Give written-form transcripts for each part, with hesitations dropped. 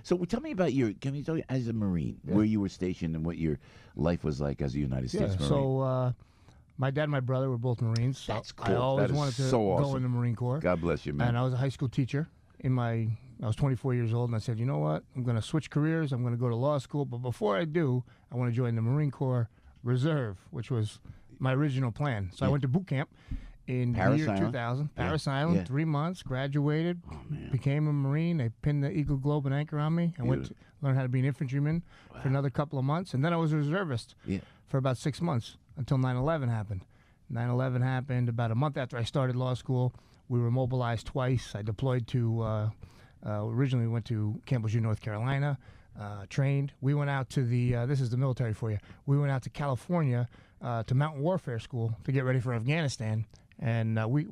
So tell me about can you tell me, as a Marine, where you were stationed and what your life was like as a United States Marine? So my dad and my brother were both Marines. So That's I cool. always That is wanted to so go awesome. in the Marine Corps. God bless you, man. And I was a high school teacher. I was 24 years old, and I said, you know what? I'm going to switch careers. I'm going to go to law school. But before I do, I want to join the Marine Corps Reserve, which was my original plan. So I went to boot camp in the year 2000. Paris Island, 3 months, graduated, became a Marine. They pinned the Eagle, Globe, and Anchor on me. I went to learn how to be an infantryman for another couple of months. And then I was a reservist for about 6 months until 9/11 happened. 9/11 happened about a month after I started law school. We were mobilized twice. I deployed to, originally went to Camp Lejeune, North Carolina, trained. We went out to this is the military for you. We went out to California to Mountain Warfare School to get ready for Afghanistan. And we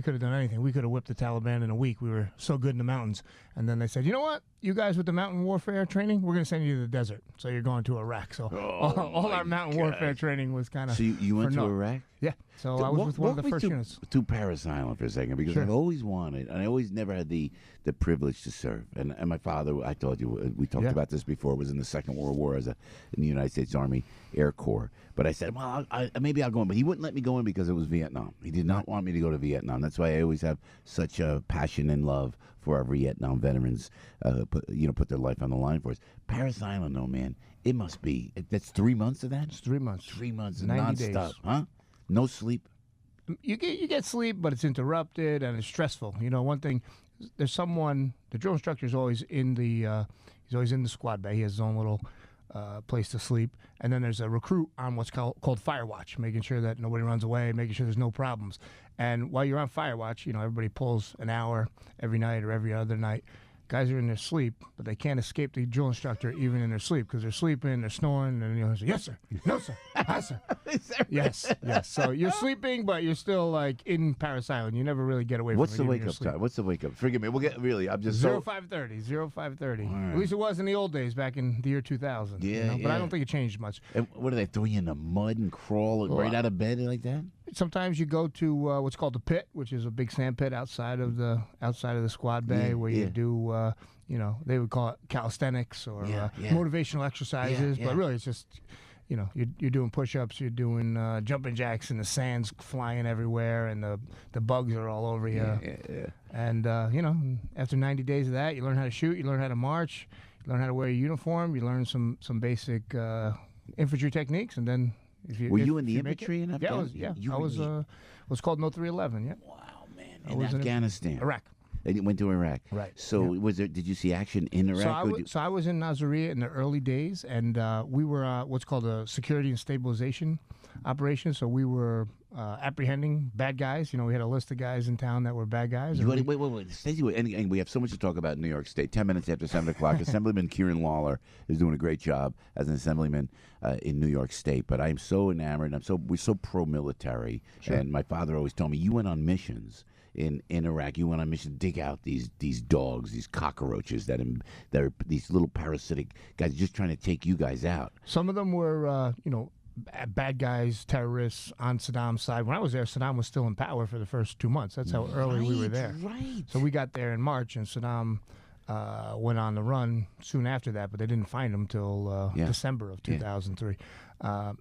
could have done anything. We could have whipped the Taliban in a week. We were so good in the mountains. And then they said, you know what? You guys with the mountain warfare training, we're going to send you to the desert. So you're going to Iraq. So all our mountain warfare training was kind of. So you went to Iraq? Yeah. So I was with one of the first units. To Paris Island for a second, because I've always wanted, and I always never had the privilege to serve. And my father, I told you, we talked about this before, was in the Second World War in the United States Army Air Corps. But I said, well, maybe I'll go in. But he wouldn't let me go in because it was Vietnam. He did not want me to go to Vietnam. That's why I always have such a passion and love for our Vietnam veterans, put their life on the line for us. Paris Island, though, man, it must be. That's 3 months of that? It's 3 months. 3 months, 90 nonstop, days. huh? No sleep? You get sleep, but it's interrupted and it's stressful. You know, one thing, there's someone, the drill instructor is always in the, he's always in the squad bay. He has his own little place to sleep. And then there's a recruit on what's called Fire Watch, making sure that nobody runs away, making sure there's no problems. And while you're on Fire Watch, everybody pulls an hour every night or every other night. Guys are in their sleep, but they can't escape the drill instructor even in their sleep because they're sleeping, they're snoring, and say, yes, sir, no, sir, hi, sir. Yes. So you're sleeping, but you're still like in Paris Island. You never really get away from it. What's the wake up time? What's the wake up? Forgive me. We'll get I'm just 05:30. 05:30. Right. At least it was in the old days back in the year 2000. Yeah, But I don't think it changed much. And what do they throw you in the mud and crawl right out of bed like that? Sometimes you go to what's called the pit, which is a big sand pit outside of the squad bay, where you do, they would call it calisthenics or motivational exercises. But really, it's just, you're doing push-ups, you're doing jumping jacks, and the sand's flying everywhere, and the bugs are all over you. And after 90 days of that, you learn how to shoot, you learn how to march, you learn how to wear a uniform, you learn some basic infantry techniques, and then. Were you in the infantry in Afghanistan? I was what's called No 311. Yeah. Wow, man! In Afghanistan, Iraq. And you went to Iraq, right? So did you see action in Iraq? So I was in Nasiriyah in the early days, and we were what's called a security and stabilization operation. So we were apprehending bad guys. We had a list of guys in town that were bad guys. Wait. Stacey, and we have so much to talk about in New York State. 10 minutes after 7 o'clock, Assemblyman Kieran Lalor is doing a great job as an assemblyman in New York State. But I'm so enamored. We're so pro-military. Sure. And my father always told me, you went on missions in Iraq. You went on mission to dig out these dogs, these cockroaches that are these little parasitic guys just trying to take you guys out. Some of them were, bad guys, terrorists on Saddam's side. When I was there, Saddam was still in power for the first 2 months. That's how early we were there. Right. So we got there in March, and Saddam went on the run soon after that, but they didn't find him till December of 2003.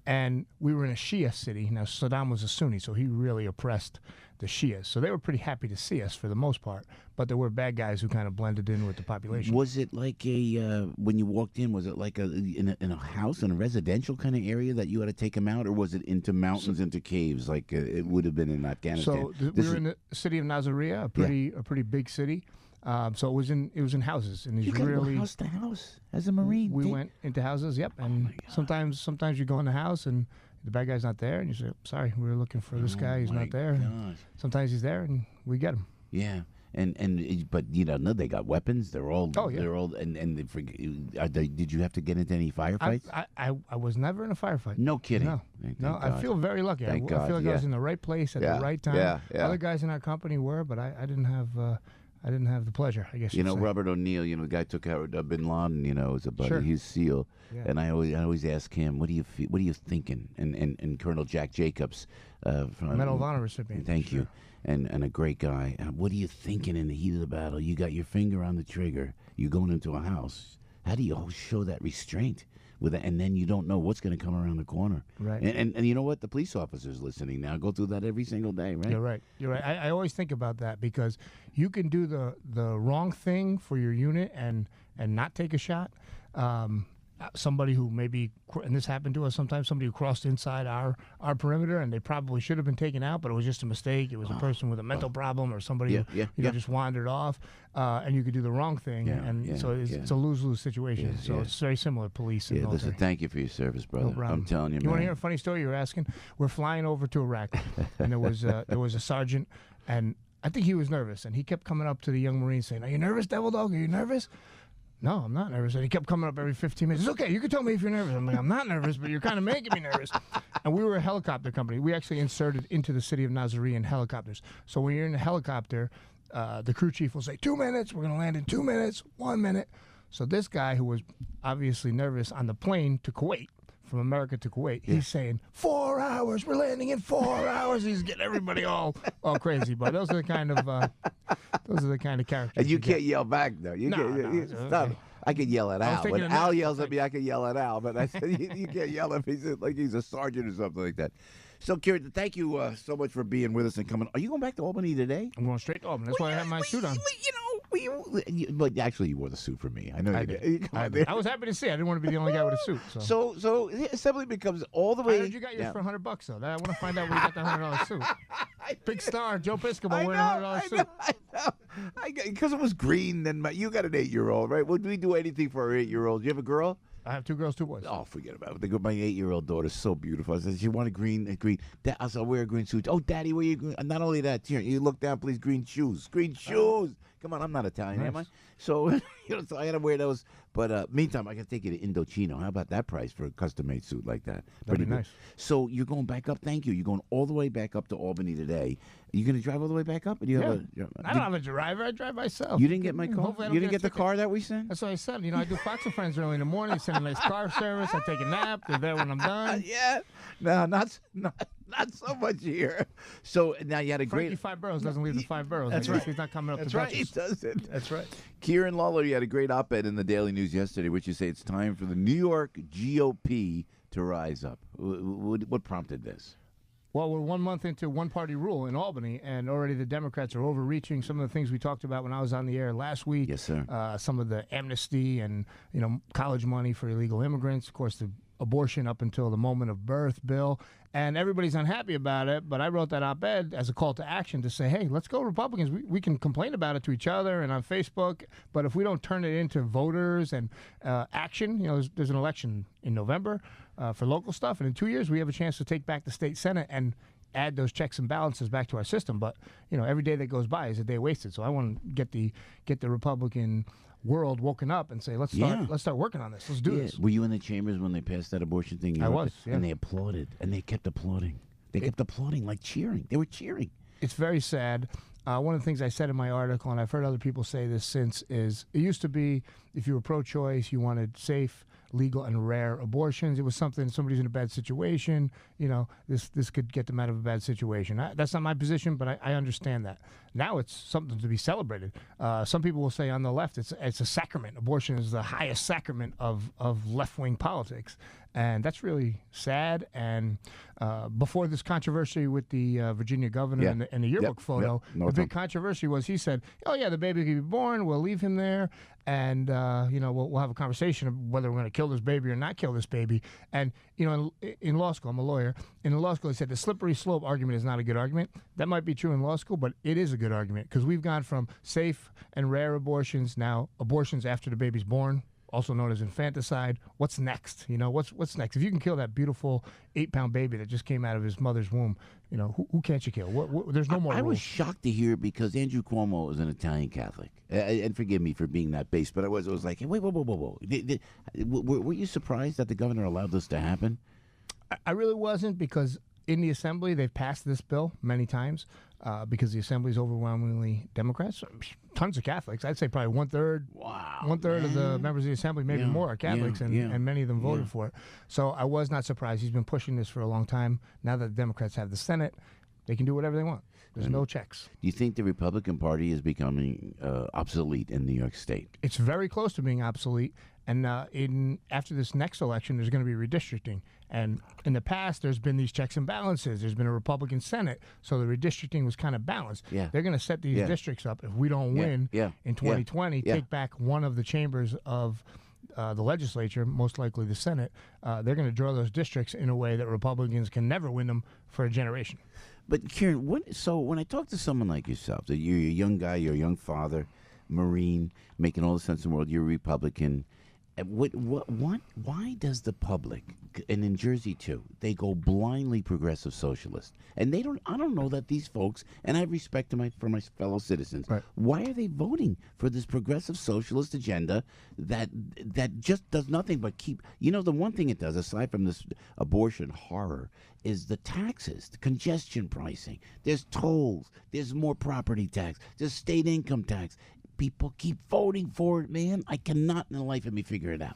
And we were in a Shia city. Now, Saddam was a Sunni, so he really oppressed the Shias. So they were pretty happy to see us for the most part, but there were bad guys who kind of blended in with the population. Was it like when you walked in, was it like in a house, in a residential kind of area that you had to take them out, or was it into mountains, into caves, like it would have been in Afghanistan? So we were in the city of Nasiriyah, a pretty big city. So it was in houses, and you really go house to house as a Marine. We went into houses, and sometimes you go in the house and the bad guy's not there, and you say, "Sorry, we were looking for this guy. He's not there." Sometimes he's there, and we get him. Yeah, but no, they got weapons. They're all. They're all. Did you have to get into any firefights? I was never in a firefight. No kidding. No. I feel very lucky. I feel like I was in the right place at the right time. Yeah. Other guys in our company were, but I didn't have. I didn't have the pleasure, I guess. Robert O'Neill, the guy took out Bin Laden, as a buddy. Sure. He's SEAL. Yeah. And I always ask him, what are you thinking? And Colonel Jack Jacobs. From Medal of Honor recipient. Thank you. And a great guy. What are you thinking in the heat of the battle? You got your finger on the trigger. you're going into a house. How do you show that restraint? And then you don't know what's going to come around the corner. Right. And you know what? The police officers listening now go through that every single day, right? You're right. You're right. I always think about that because you can do the wrong thing for your unit and not take a shot. Somebody who maybe, and this happened to us sometimes, somebody who crossed inside our perimeter and they probably should have been taken out, but it was just a mistake. It was a person with a mental problem or somebody who just wandered off, and you could do the wrong thing. So it's a lose-lose situation. So it's very similar to police and military. Listen, thank you for your service, brother. No I'm telling you, You man. want to hear a funny story? You were asking? We're flying over to Iraq, and there was a sergeant, and I think he was nervous, and he kept coming up to the young Marine saying, "Are you nervous, Devil Dog? Are you nervous?" No, I'm not nervous. And he kept coming up every 15 minutes. It's okay. You can tell me if you're nervous. I'm like, I'm not nervous, but you're kind of making me nervous. And we were a helicopter company. We actually inserted into the city of Nazaré in helicopters. So when you're in a helicopter, the crew chief will say, 2 minutes. We're going to land in 2 minutes, 1 minute. So this guy who was obviously nervous on the plane to Kuwait, from America to Kuwait, he's saying 4 hours. We're landing in 4 hours. He's getting everybody all crazy. But those are the kind of characters. And you can't yell back though. Stop. I can yell at Al. When Al yells at me, I can yell at Al. But I said you can't yell if he's like he's a sergeant or something like that. So, Kieran, thank you so much for being with us and coming. Are you going back to Albany today? I'm going straight to Albany. That's why I have my suit on. But actually, you wore the suit for me. I know you did. I was happy to see. I didn't want to be the only guy with a suit. So Assembly becomes all the way. I heard you got yours for $100 though. I want to find out where you got the $100 suit. Big star, Joe Piscopo wearing a $100 suit. I know. Because it was green. Then you got an 8-year-old, right? Would we do anything for our 8-year-old? You have a girl? I have 2 girls, 2 boys. Oh, forget about it. My 8-year-old daughter's so beautiful. I said, she wanted green. I said, I'll wear a green suit. Oh, Daddy, wear your green. Not only that, here, you look down, please, green shoes. Green shoes. Come on, I'm not Italian, am I? So, so I got to wear those. But meantime, I got to take you to Indochino. How about that price for a custom-made suit like that? That'd be nice. So you're going back up. Thank you. You're going all the way back up to Albany today. Are you going to drive all the way back up? Or do you have I don't have a driver. I drive myself. You didn't get my car? You didn't get the car that we sent? That's what I said. I do Fox and Friends early in the morning. I send a nice car service. I take a nap. They're there when I'm done. No, not so much here. So now you had a great. Frankie 5 boroughs doesn't leave the 5 boroughs. That's right. He's not coming up. That's to right. Dutchess. He doesn't. That's right. Kieran Lalor, you had a great op-ed in the Daily News yesterday, which you say it's time for the New York GOP to rise up. What prompted this? Well, we're 1 month into one-party rule in Albany, and already the Democrats are overreaching. Some of the things we talked about when I was on the air last week. Yes, sir. Some of the amnesty and college money for illegal immigrants. Of course, the abortion up until the moment of birth bill. And everybody's unhappy about it, but I wrote that op-ed as a call to action to say, hey, let's go Republicans. We can complain about it to each other and on Facebook, but if we don't turn it into voters and action, there's an election in November for local stuff, and in 2 years we have a chance to take back the state Senate and add those checks and balances back to our system. But every day that goes by is a day wasted. So I want to get the Republican world woken up and say, let's start working on this. Let's do this. Were you in the chambers when they passed that abortion thing? I was, and they applauded, and they kept applauding. They kept applauding, like cheering. They were cheering. It's very sad. One of the things I said in my article, and I've heard other people say this since, is it used to be if you were pro-choice, you wanted safe, legal, and rare abortions. It was somebody's in a bad situation. This could get them out of a bad situation. That's not my position, but I understand that. Now it's something to be celebrated. Some people will say on the left it's a sacrament. Abortion is the highest sacrament of left-wing politics. And that's really sad. And before this controversy with the Virginia governor and the yearbook photo, the big controversy was he said, oh, yeah, the baby can be born. We'll leave him there. And, we'll have a conversation of whether we're going to kill this baby or not kill this baby. And, in law school, I'm a lawyer. In law school, they said the slippery slope argument is not a good argument. That might be true in law school, but it is a good argument because we've gone from safe and rare abortions, now abortions after the baby's born, also known as infanticide. What's next? What's next? If you can kill that beautiful 8-pound baby that just came out of his mother's womb, who can't you kill? There's no more rules. I was shocked to hear because Andrew Cuomo is an Italian Catholic. And forgive me for being that base, but I was like, hey, wait, whoa. Were you surprised that the governor allowed this to happen? I really wasn't because in the Assembly, they've passed this bill many times because the Assembly is overwhelmingly Democrats. Tons of Catholics. I'd say probably 1/3. Wow. 1/3 of the members of the Assembly, maybe more, are Catholics, and many of them voted for it. So I was not surprised. He's been pushing this for a long time. Now that the Democrats have the Senate, They can do whatever they want. There's no checks. Do you think the Republican Party is becoming obsolete in New York State? It's very close to being obsolete. And after this next election, there's going to be redistricting. And in the past, there's been these checks and balances. There's been a Republican Senate, so the redistricting was kind of balanced. Yeah. They're going to set these districts up. If we don't win in 2020, take back one of the chambers of the legislature, most likely the Senate, they're going to draw those districts in a way that Republicans can never win them for a generation. But Kieran, so when I talk to someone like yourself, that you're a young guy, you're a young father, Marine, making all the sense in the world, you're a Republican. Why does the public, and in Jersey too, they go blindly progressive socialist, and they don't? I don't know that these folks, and I have respect for my fellow citizens. Right. Why are they voting for this progressive socialist agenda that just does nothing but keep? You know, the one thing it does, aside from this abortion horror, is the taxes, the congestion pricing. There's tolls. There's more property tax. There's state income tax. People keep voting for it, man. I cannot in the life of me figure it out.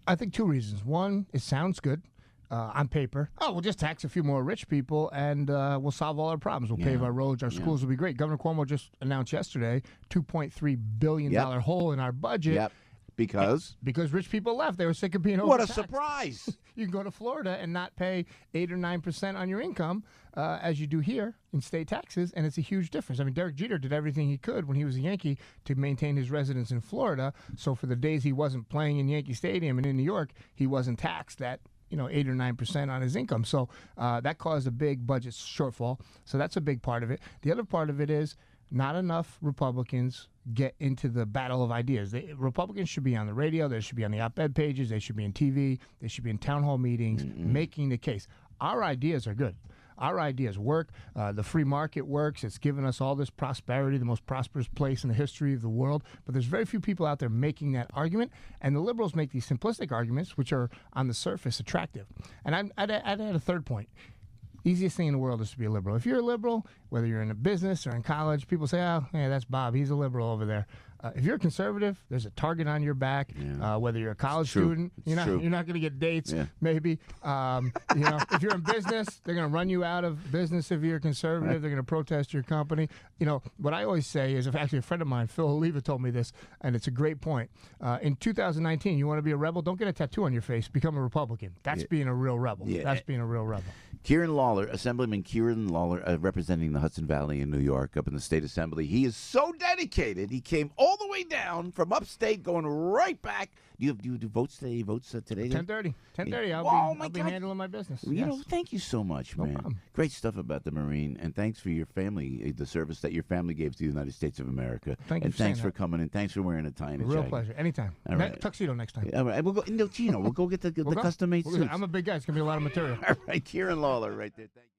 I think two reasons. One, it sounds good on paper. Oh, we'll just tax a few more rich people and we'll solve all our problems. We'll pave our roads. Our schools will be great. Governor Cuomo just announced yesterday $2.3 billion hole in our budget. Yep. Because rich people left. They were sick of being overtaxed. What a surprise. You can go to Florida and not pay 8 or 9% on your income as you do here in state taxes, and it's a huge difference. I mean, Derek Jeter did everything he could when he was a Yankee to maintain his residence in Florida. So for the days he wasn't playing in Yankee Stadium and in New York, he wasn't taxed at 8 or 9% on his income. So that caused a big budget shortfall. So that's a big part of it. The other part of it is not enough Republicans get into the battle of ideas. Republicans should be on the radio. They should be on the op-ed pages. They should be in TV. They should be in town hall meetings making the case. Our ideas are good. Our ideas work. The free market works. It's given us all this prosperity, the most prosperous place in the history of the world. But there's very few people out there making that argument. And the liberals make these simplistic arguments, which are on the surface attractive. And I'd add a third point. Easiest thing in the world is to be a liberal. If you're a liberal, whether you're in a business or in college, people say, oh, yeah, that's Bob. He's a liberal over there. If you're a conservative, there's a target on your back. Whether you're a college student, you're not going to get dates. Maybe if you're in business, they're going to run you out of business. If you're a conservative, they're going to protest your company. What I always say is, if actually a friend of mine, Phil Oliva, told me this, and it's a great point. In 2019, you want to be a rebel? Don't get a tattoo on your face. Become a Republican. That's being a real rebel. That's being a real rebel. Kieran Lalor, Assemblyman Kieran Lalor, representing the Hudson Valley in New York, up in the state assembly. He is so dedicated. He came all the way down from upstate, going right back. Do you do votes today? 10:30. 10:30. I'll be handling my business. Thank you so much, man. Problem. Great stuff about the Marine, and thanks for your family, the service that your family gave to the United States of America. Thanks for coming in. Thanks for wearing a tie and a real jacket. pleasure. Anytime. All right. Tuxedo next time. All right. We'll go. We'll go get the custom made suits. I'm a big guy. It's gonna be a lot of material. All right, Kieran Lalor, right there. Thank you.